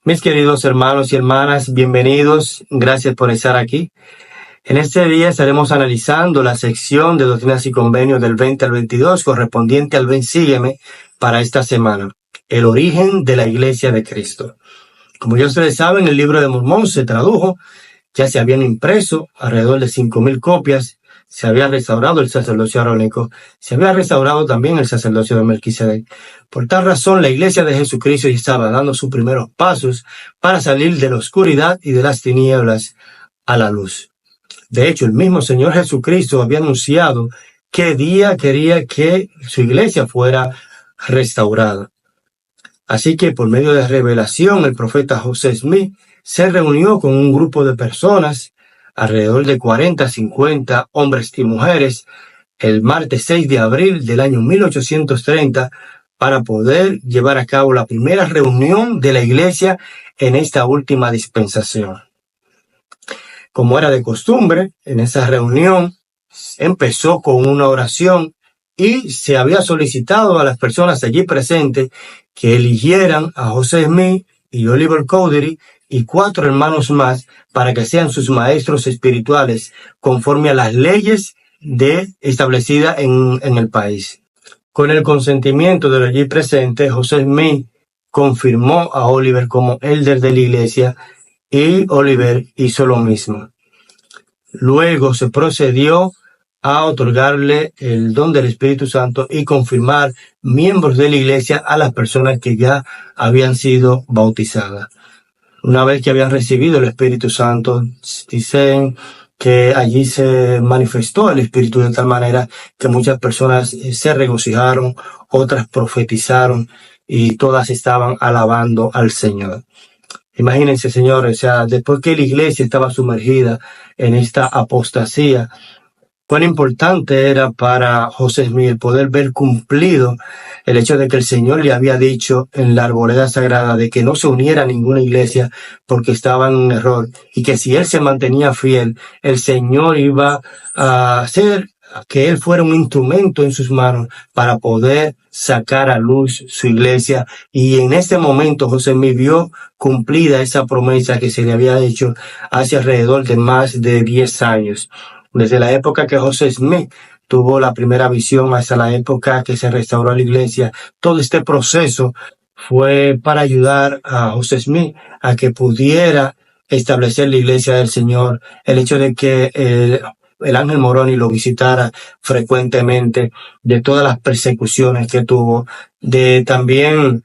Mis queridos hermanos y hermanas, bienvenidos. Gracias por estar aquí. En este día estaremos analizando la sección de Doctrinas y Convenios del 20 al 22, correspondiente al Ven Sígueme para esta semana. El origen de la Iglesia de Cristo. Como ya ustedes saben, el libro de Mormón se tradujo, ya se habían impreso alrededor de 5,000 copias, se había restaurado el sacerdocio arónico, se había restaurado también el sacerdocio de Melquisedec. Por tal razón, la Iglesia de Jesucristo ya estaba dando sus primeros pasos para salir de la oscuridad y de las tinieblas a la luz. De hecho, el mismo Señor Jesucristo había anunciado qué día quería que su iglesia fuera restaurada. Así que por medio de revelación, el profeta José Smith se reunió con un grupo de personas, alrededor de 40, 50 hombres y mujeres, el martes 6 de abril del año 1830, para poder llevar a cabo la primera reunión de la iglesia en esta última dispensación. Como era de costumbre, en esa reunión empezó con una oración y se había solicitado a las personas allí presentes que eligieran a José Smith y Oliver Cowdery y 4 hermanos más para que sean sus maestros espirituales conforme a las leyes establecidas en el país. Con el consentimiento de los allí presentes, José Smith confirmó a Oliver como elder de la iglesia y Oliver hizo lo mismo. Luego se procedió a otorgarle el don del Espíritu Santo y confirmar miembros de la iglesia a las personas que ya habían sido bautizadas. Una vez que habían recibido el Espíritu Santo, dicen que allí se manifestó el Espíritu de tal manera que muchas personas se regocijaron, otras profetizaron y todas estaban alabando al Señor. Imagínense, señores, después que la iglesia estaba sumergida en esta apostasía, cuán importante era para José Smith poder ver cumplido el hecho de que el Señor le había dicho en la arboleda sagrada de que no se uniera a ninguna iglesia porque estaba en un error y que si él se mantenía fiel, el Señor iba a hacer que él fuera un instrumento en sus manos para poder sacar a luz su iglesia. Y en este momento José Smith vio cumplida esa promesa que se le había hecho hace alrededor de más de 10 años. Desde la época que José Smith tuvo la primera visión hasta la época que se restauró la iglesia, todo este proceso fue para ayudar a José Smith a que pudiera establecer la iglesia del Señor. El hecho de que el ángel Moroni lo visitara frecuentemente, de todas las persecuciones que tuvo, de también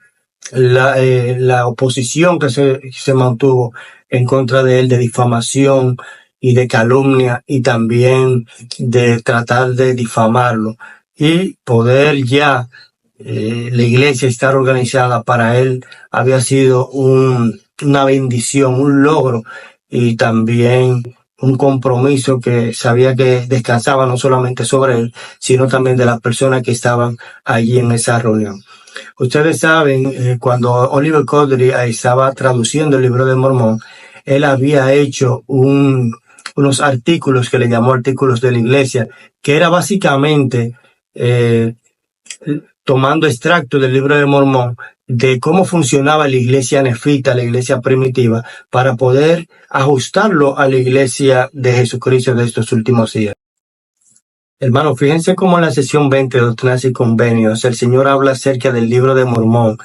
la oposición que se mantuvo en contra de él, de difamación y de calumnia, y también de tratar de difamarlo, y poder ya la iglesia estar organizada para él había sido una bendición, un logro, y también un compromiso que sabía que descansaba no solamente sobre él, sino también de las personas que estaban allí en esa reunión. Ustedes saben, cuando Oliver Cowdery estaba traduciendo el libro de Mormón, él había hecho unos artículos que le llamó artículos de la iglesia, que era básicamente tomando extractos del libro de Mormón de cómo funcionaba la iglesia nefita, la iglesia primitiva, para poder ajustarlo a la iglesia de Jesucristo de estos últimos días. Hermano, fíjense cómo en la sesión 20 de Doctrinas y Convenios el Señor habla acerca del libro de Mormón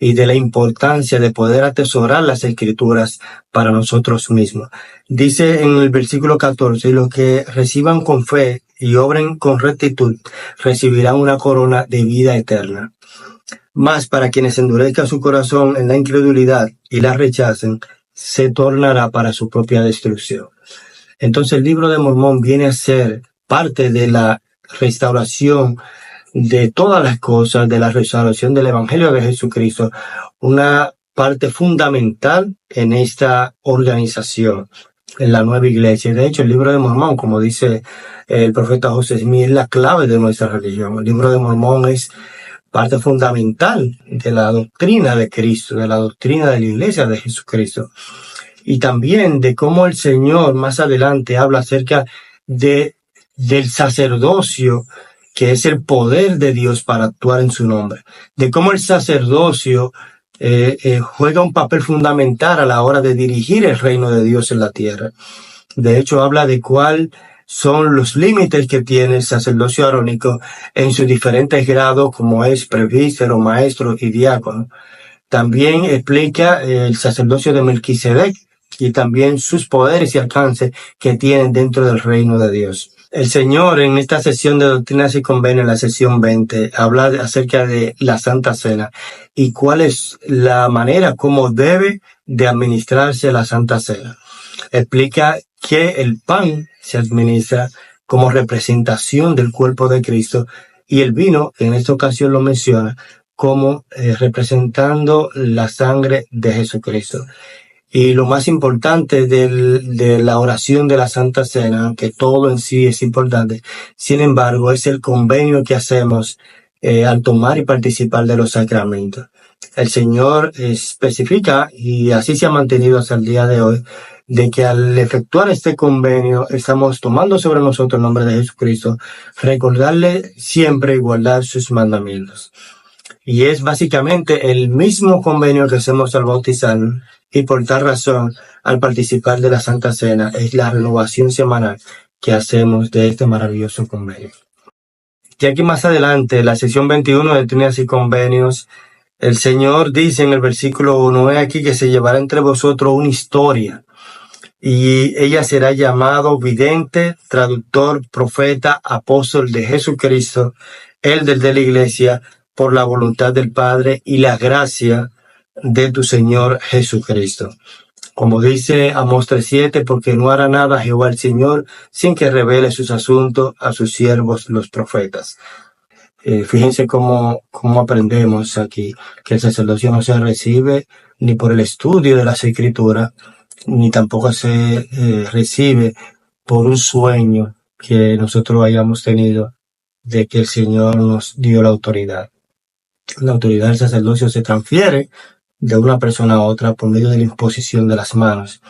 y de la importancia de poder atesorar las escrituras para nosotros mismos. Dice en el versículo 14, los que reciban con fe y obren con rectitud recibirán una corona de vida eterna. Mas para quienes endurezcan su corazón en la incredulidad y la rechacen, se tornará para su propia destrucción. Entonces el libro de Mormón viene a ser parte de la restauración de todas las cosas, de la restauración del Evangelio de Jesucristo, una parte fundamental en esta organización, en la nueva iglesia. De hecho, el libro de Mormón, como dice el profeta José Smith, es la clave de nuestra religión. El libro de Mormón es parte fundamental de la doctrina de Cristo, de la doctrina de la iglesia de Jesucristo. Y también de cómo el Señor más adelante habla acerca del sacerdocio, que es el poder de Dios para actuar en su nombre. De cómo el sacerdocio juega un papel fundamental a la hora de dirigir el reino de Dios en la tierra. De hecho, habla de cuál son los límites que tiene el sacerdocio arónico en sus diferentes grados, como es presbítero, maestro y diácono. También explica el sacerdocio de Melquisedec y también sus poderes y alcances que tienen dentro del reino de Dios. El Señor en esta sesión de Doctrinas y Convenios, en la sesión 20, habla acerca de la Santa Cena y cuál es la manera como debe de administrarse la Santa Cena. Explica que el pan se administra como representación del cuerpo de Cristo y el vino, en esta ocasión lo menciona, como representando la sangre de Jesucristo. Y lo más importante de la oración de la Santa Cena, que todo en sí es importante, sin embargo, es el convenio que hacemos al tomar y participar de los sacramentos. El Señor especifica, y así se ha mantenido hasta el día de hoy, de que al efectuar este convenio estamos tomando sobre nosotros el nombre de Jesucristo, recordarle siempre y guardar sus mandamientos. Y es básicamente el mismo convenio que hacemos al bautizarnos, y por tal razón, al participar de la Santa Cena, es la renovación semanal que hacemos de este maravilloso convenio. Y aquí más adelante, la sección 21 de Doctrinas y Convenios, el Señor dice en el versículo 1, he aquí que se llevará entre vosotros una historia, y ella será llamado vidente, traductor, profeta, apóstol de Jesucristo, élder de la iglesia, por la voluntad del Padre y la gracia de tu Señor Jesucristo. Como dice Amós 3:7, porque no hará nada Jehová el Señor sin que revele sus asuntos a sus siervos los profetas. Fíjense cómo aprendemos aquí que el sacerdocio no se recibe ni por el estudio de las Escrituras, ni tampoco se recibe por un sueño que nosotros hayamos tenido de que el Señor nos dio la autoridad. La autoridad del sacerdocio se transfiere de una persona a otra por medio de la imposición de las manos.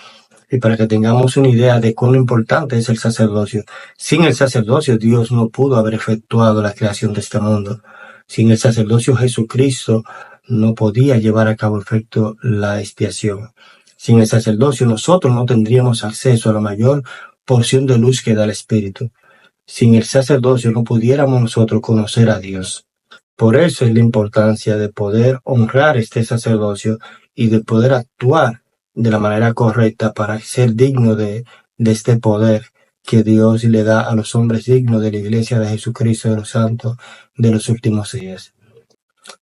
Y para que tengamos una idea de cuán importante es el sacerdocio, sin el sacerdocio Dios no pudo haber efectuado la creación de este mundo. Sin el sacerdocio Jesucristo no podía llevar a cabo efecto la expiación. Sin el sacerdocio nosotros no tendríamos acceso a la mayor porción de luz que da el Espíritu. Sin el sacerdocio no pudiéramos nosotros conocer a Dios. Por eso es la importancia de poder honrar este sacerdocio y de poder actuar de la manera correcta para ser digno de este poder que Dios le da a los hombres dignos de la Iglesia de Jesucristo de los Santos de los últimos días.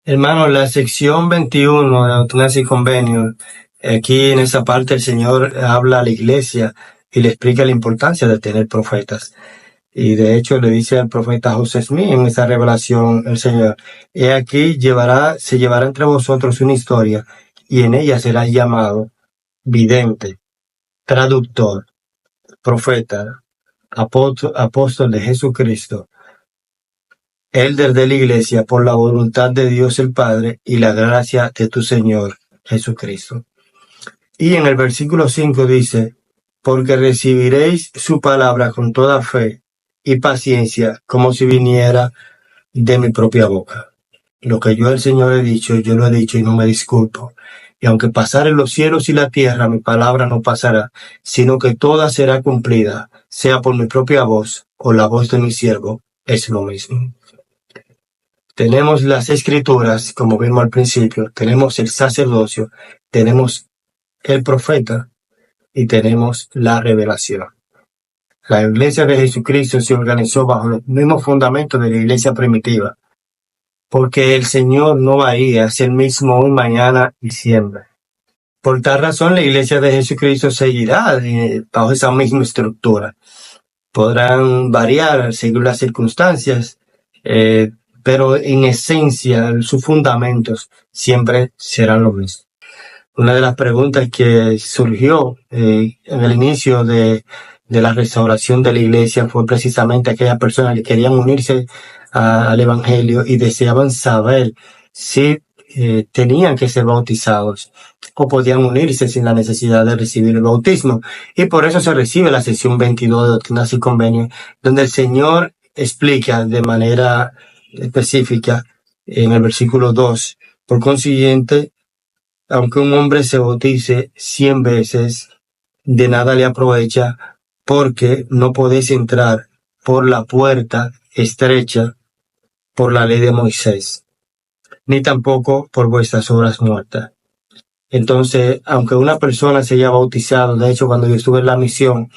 Hermanos, la sección 21 de Doctrinas y Convenios, aquí en esa parte el Señor habla a la Iglesia y le explica la importancia de tener profetas. Y de hecho le dice al profeta José Smith en esa revelación el Señor, he aquí se llevará entre vosotros una historia y en ella será llamado vidente, traductor, profeta, apóstol de Jesucristo, élder de la iglesia por la voluntad de Dios el Padre y la gracia de tu Señor Jesucristo. Y en el versículo 5 dice, porque recibiréis su palabra con toda fe y paciencia, como si viniera de mi propia boca. Lo que yo al Señor he dicho, yo lo he dicho y no me disculpo. Y aunque pasaren los cielos y la tierra, mi palabra no pasará, sino que toda será cumplida, sea por mi propia voz o la voz de mi siervo, es lo mismo. Tenemos las Escrituras, como vimos al principio, tenemos el sacerdocio, tenemos el profeta y tenemos la revelación. La iglesia de Jesucristo se organizó bajo los mismos fundamentos de la iglesia primitiva, porque el Señor no va a ir a ser el mismo hoy, mañana y siempre. Por tal razón, la iglesia de Jesucristo seguirá bajo esa misma estructura. Podrán variar según las circunstancias, pero en esencia sus fundamentos siempre serán los mismos. Una de las preguntas que surgió en el inicio de la restauración de la iglesia fue precisamente aquellas personas que querían unirse al evangelio y deseaban saber si tenían que ser bautizados o podían unirse sin la necesidad de recibir el bautismo. Y por eso se recibe la sección 22 de Doctrinas y Convenios, donde el Señor explica de manera específica en el versículo 2, por consiguiente, aunque un hombre se bautice 100 veces, de nada le aprovecha, porque no podéis entrar por la puerta estrecha por la ley de Moisés, ni tampoco por vuestras obras muertas. Entonces, aunque una persona se haya bautizado, de hecho, cuando yo estuve en la misión,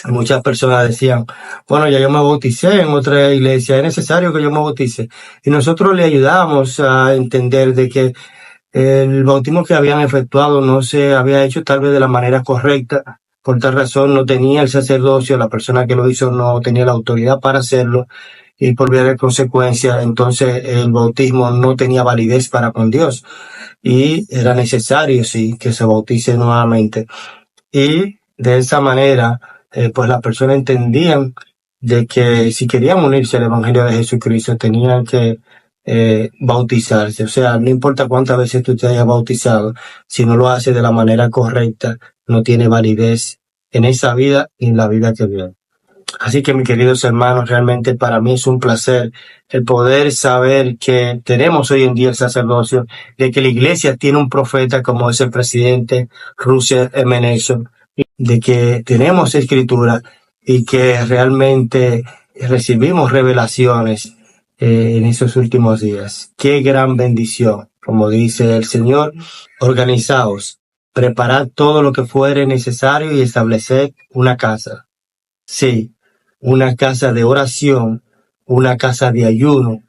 muchas personas decían, bueno, ya yo me bauticé en otra iglesia, es necesario que yo me bautice. Y nosotros le ayudamos a entender de que el bautismo que habían efectuado no se había hecho tal vez de la manera correcta. Por tal razón no tenía el sacerdocio, la persona que lo hizo no tenía la autoridad para hacerlo, y por vía de consecuencia, entonces el bautismo no tenía validez para con Dios, y era necesario, sí, que se bautice nuevamente. Y de esa manera, pues las personas entendían de que si querían unirse al Evangelio de Jesucristo tenían que bautizarse. O sea, no importa cuántas veces tú te hayas bautizado, si no lo haces de la manera correcta, no tiene validez en esa vida y en la vida que viene. Así que, mis queridos hermanos, realmente para mí es un placer el poder saber que tenemos hoy en día el sacerdocio, de que la iglesia tiene un profeta como es el presidente Russell M. Nelson, de que tenemos escritura y que realmente recibimos revelaciones en esos últimos días. Qué gran bendición. Como dice el Señor, organizaos, preparad todo lo que fuere necesario y estableced una casa. Sí, una casa de oración, una casa de ayuno,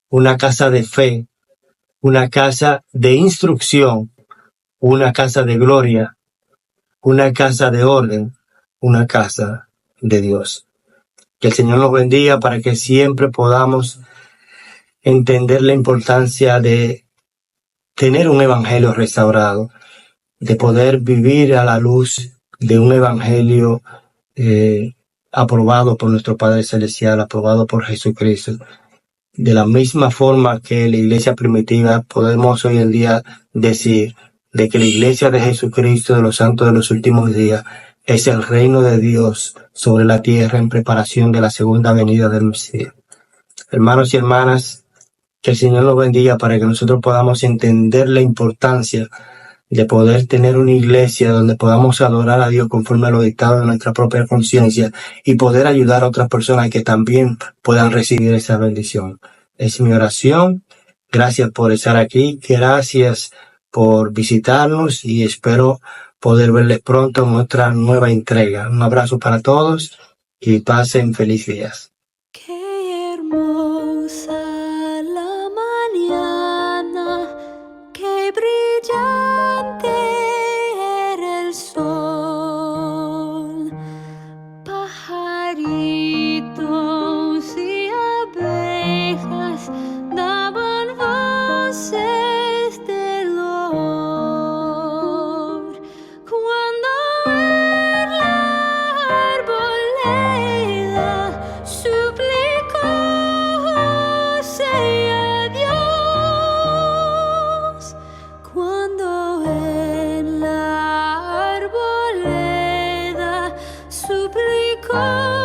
una casa de fe, una casa de instrucción, una casa de gloria, una casa de orden, una casa de Dios. Que el Señor nos bendiga para que siempre podamos entender la importancia de tener un evangelio restaurado, de poder vivir a la luz de un evangelio aprobado por nuestro Padre Celestial, aprobado por Jesucristo. De la misma forma que la iglesia primitiva, podemos hoy en día decir de que la iglesia de Jesucristo de los santos de los últimos días es el reino de Dios sobre la tierra en preparación de la segunda venida del Mesías. Hermanos y hermanas, que el Señor nos bendiga para que nosotros podamos entender la importancia de poder tener una iglesia donde podamos adorar a Dios conforme a lo dictado de nuestra propia conciencia y poder ayudar a otras personas que también puedan recibir esa bendición. Es mi oración. Gracias por estar aquí. Gracias por visitarnos y espero poder verles pronto en nuestra nueva entrega. Un abrazo para todos y pasen feliz días. Qué hermosa la mañana, qué brillante era el sol. Pajaritos y abejas daban voces de loor. Cuando en la arboleda suplicó sea Dios. Cuando en la arboleda suplicó